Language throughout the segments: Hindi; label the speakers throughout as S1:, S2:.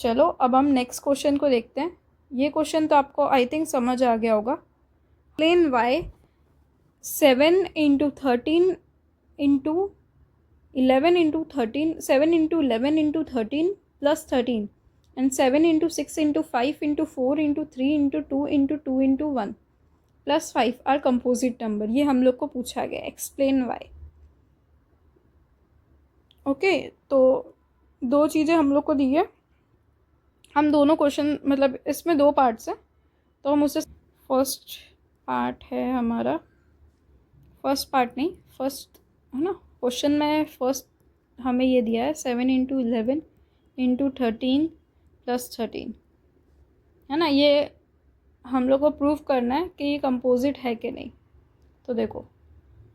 S1: चलो अब हम नेक्स्ट क्वेश्चन को देखते हैं। ये क्वेश्चन तो आपको आई थिंक समझ आ गया होगा। Explain why 7 into 13 into 11 into 13 7 into 11 into 13 plus 13 and 7 into 6 into 5 into 4 into 3 into 2 into 2 into 1 plus 5 are composite number. ये हम लोग को पूछा गया, एक्सप्लेन वाई। ओके, तो दो चीज़ें हम लोग को दी है। हम दोनों क्वेश्चन मतलब इसमें दो पार्ट्स हैं, तो हम उसे फर्स्ट पार्ट है हमारा, फर्स्ट पार्ट नहीं, फर्स्ट है ना क्वेश्चन में। फर्स्ट हमें ये दिया है 7 इंटू 11 इंटू 13 प्लस 13, है ना। ये हम लोग को प्रूव करना है कि ये कंपोजिट है कि नहीं। तो देखो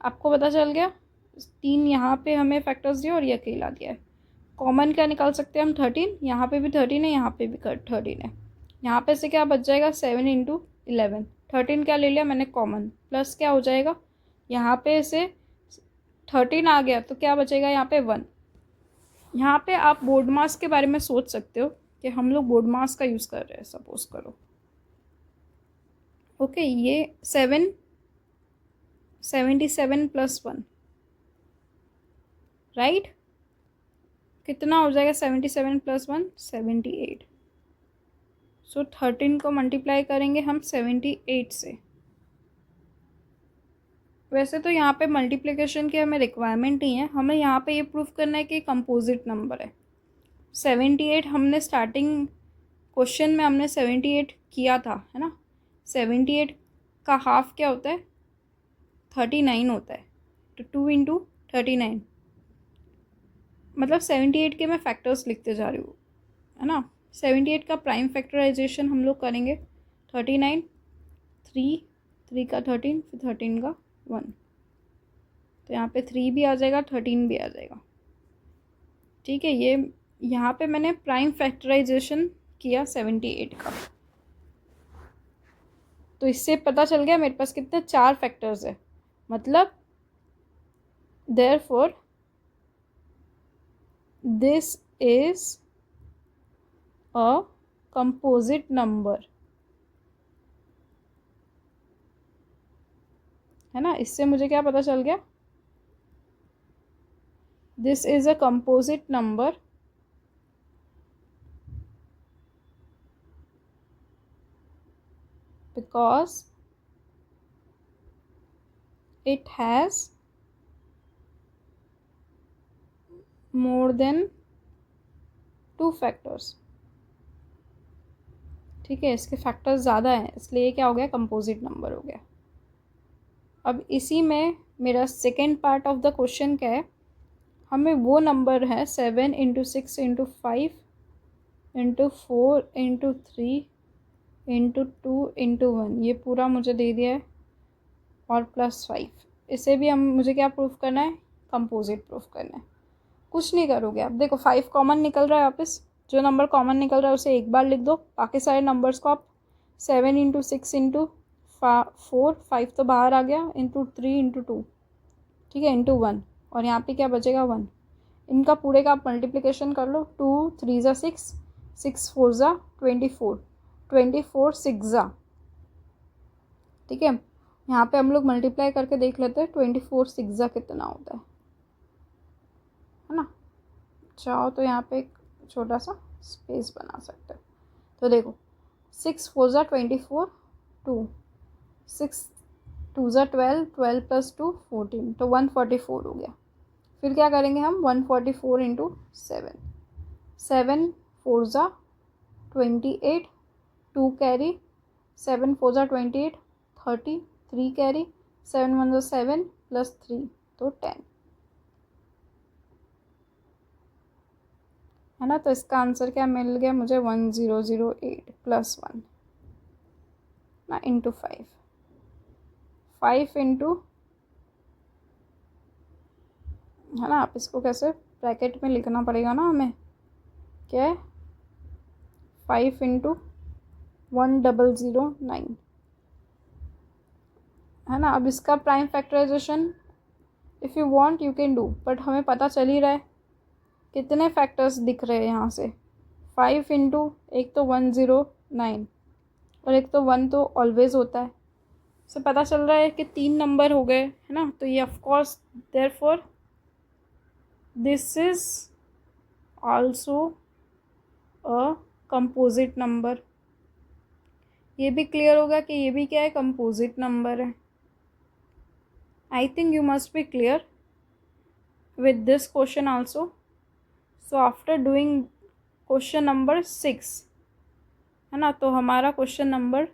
S1: आपको पता चल गया, 3 यहाँ पे हमें फैक्टर्स दिया और ये अकेला दिया है। कॉमन क्या निकाल सकते हैं हम, 13। यहाँ पे भी 13 है, यहाँ पे भी 13 है। यहाँ पे से क्या बच जाएगा, 7 इंटू 11। 13 क्या ले लिया मैंने कॉमन, प्लस क्या हो जाएगा, यहाँ पे से 13 आ गया तो क्या बचेगा यहाँ पे 1। यहाँ पे आप बोर्ड मास के बारे में सोच सकते हो कि हम लोग बोर्ड मास का यूज़ कर रहे हैं, सपोज करो। ओके, ये 77 प्लस 1, राइट। कितना हो जाएगा 77 प्लस 1, 78। सो 13 को मल्टीप्लाई करेंगे हम 78 से। वैसे तो यहाँ पे मल्टीप्लिकेशन की हमें रिक्वायरमेंट नहीं है, हमें यहाँ पे ये प्रूफ करना है कि कंपोजिट नंबर है। 78 हमने स्टार्टिंग क्वेश्चन में हमने 78 किया था, है ना। 78 का हाफ क्या होता है, 39 होता है। तो 2 इंटू 39, मतलब 78 के मैं फैक्टर्स लिखते जा रही हूँ, है ना। 78 का प्राइम फैक्टराइजेशन हम लोग करेंगे। 39, 3 का 13, फिर 13 का 1, तो यहाँ पे 3 भी आ जाएगा, 13 भी आ जाएगा। ठीक है, ये यहाँ पे मैंने प्राइम फैक्टराइजेशन किया 78 का। तो इससे पता चल गया मेरे पास कितने 4 फैक्टर्स है, मतलब therefore this is a composite number, है ना। इससे मुझे क्या पता चल गया, this is a composite number because it has more than 2 factors। ठीक है, इसके फैक्टर्स ज़्यादा हैं, इसलिए क्या हो गया, कंपोजिट नंबर हो गया। अब इसी में मेरा second part of the question क्या है, हमें वो नंबर है 7 into 6 into 5 into 4 into 3 into 2 into 1, ये पूरा मुझे दे दिया है, और प्लस 5। इसे भी मुझे क्या प्रूफ करना है, कंपोजिट प्रूफ करना है। कुछ नहीं करोगे आप, देखो 5 कॉमन निकल रहा है, वापस जो नंबर कॉमन निकल रहा है उसे एक बार लिख दो, बाकी सारे नंबर्स को आप 7 इंटू 6 इंटू 4, 5 तो बाहर आ गया, इंटू 3 इंटू 2, ठीक है, इंटू 1, और यहाँ पे क्या बचेगा 1। इनका पूरे का आप मल्टीप्लिकेशन कर लो, 2 3 ज़ा 6, 6 4 ज़ा 24, 24 6 ज़ा, ठीक है। यहाँ पे हम लोग मल्टीप्लाई करके देख लेते हैं 24 6 ज़ा कितना होता है ना। चाहो तो यहाँ पे एक छोटा सा स्पेस बना सकते हैं। तो देखो 6 4 ज़ा 24, 2 6 2 ज़ा 12, 12 प्लस 2 14, तो 144 हो गया। फिर क्या करेंगे हम, 144 इंटू 7, 7 4 ज़ा 28, 2 कैरी, 7 4 ज़ा 28, 30, 3 कैरी, 7 1 ज़ा 7 प्लस 3 तो 10, है ना। तो इसका आंसर क्या मिल गया मुझे, 1008 प्लस 1 ना इंटू 5, 5 इंटू, है ना। आप इसको कैसे ब्रैकेट में लिखना पड़ेगा ना हमें, क्या है 5 इंटू 1009, है ना। अब इसका prime factorization if you want you can do, but हमें पता चल ही रहा है कितने फैक्टर्स दिख रहे हैं यहाँ से, 5 इंटू एक तो 109 और एक तो 1 तो ऑलवेज होता है, से पता चल रहा है कि 3 नंबर हो गए है ना। तो ये of course therefore this is also a composite number. ये भी क्लियर होगा कि ये भी क्या है, कंपोजिट नंबर है। I think you must be clear with this question also. So after doing question number 6 है ना, तो हमारा क्वेश्चन नंबर